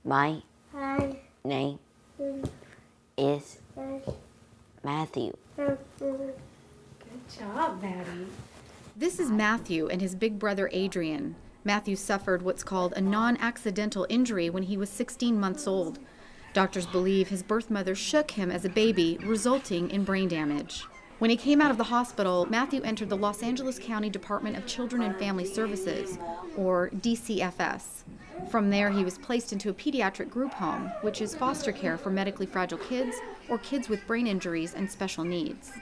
My name is Matthew. Good job, Maddie. This is Matthew and his big brother Adrian. Matthew suffered what's called a non-accidental injury when he was 16 months old. Doctors believe his birth mother shook him as a baby, resulting in brain damage. When he came out of the hospital, Matthew entered the Los Angeles County Department of Children and Family Services, or DCFS. From there, he was placed into a pediatric group home, which is foster care for medically fragile kids or kids with brain injuries and special needs.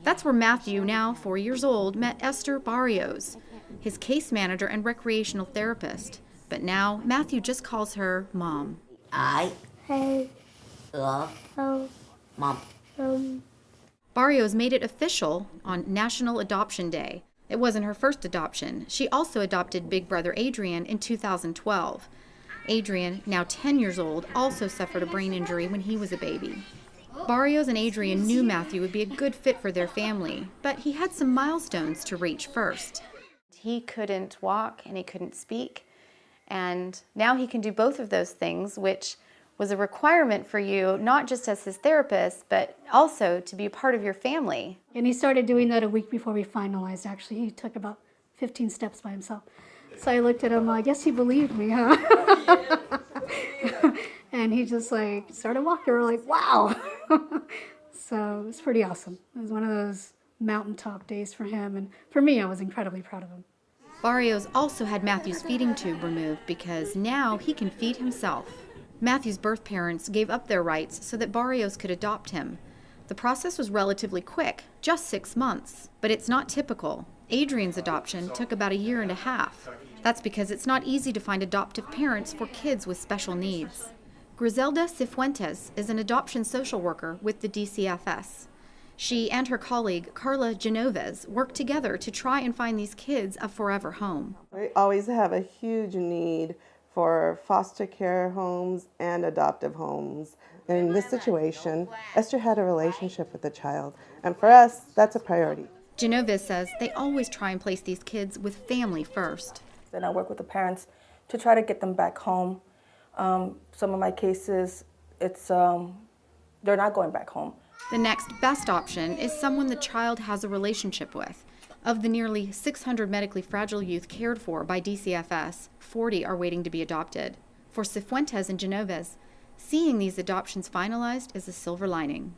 That's where Matthew, now 4 years old, met Esther Barrios, his case manager and recreational therapist. But now, Matthew just calls her Mom. I love Mom. Barrios made it official on National Adoption Day. It wasn't her first adoption. She also adopted big brother Adrian in 2012. Adrian, now 10 years old, also suffered a brain injury when he was a baby. Barrios and Adrian knew Matthew would be a good fit for their family, but he had some milestones to reach first. He couldn't walk and he couldn't speak, and now he can do both of those things, which was a requirement for you, not just as his therapist, but also to be a part of your family. And he started doing that a week before we finalized, actually. He took about 15 steps by himself. So I looked at him, I guess he believed me, huh? And he just started walking. We're like, wow. So it was pretty awesome. It was one of those mountaintop days for him. And for me, I was incredibly proud of him. Barrios also had Matthew's feeding tube removed because now he can feed himself. Matthew's birth parents gave up their rights so that Barrios could adopt him. The process was relatively quick, just 6 months, but it's not typical. Adrian's adoption took about 1.5 years. That's because it's not easy to find adoptive parents for kids with special needs. Griselda Cifuentes is an adoption social worker with the DCFS. She and her colleague, Carla Genovez, work together to try and find these kids a forever home. We always have a huge need for foster care homes and adoptive homes. In this situation, Esther had a relationship with the child, and for us, that's a priority. Genovez says they always try and place these kids with family first. Then I work with the parents to try to get them back home. Some of my cases, they're not going back home. The next best option is someone the child has a relationship with. Of the nearly 600 medically fragile youth cared for by DCFS, 40 are waiting to be adopted. For Cifuentes and Genovez, seeing these adoptions finalized is a silver lining.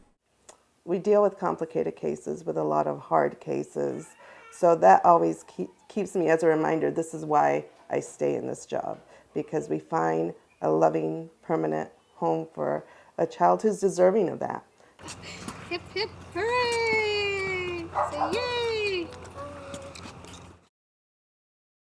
We deal with complicated cases, with a lot of hard cases, so that always keeps me as a reminder, this is why I stay in this job, because we find a loving, permanent home for a child who's deserving of that. Hip, hip, hooray! Say yay!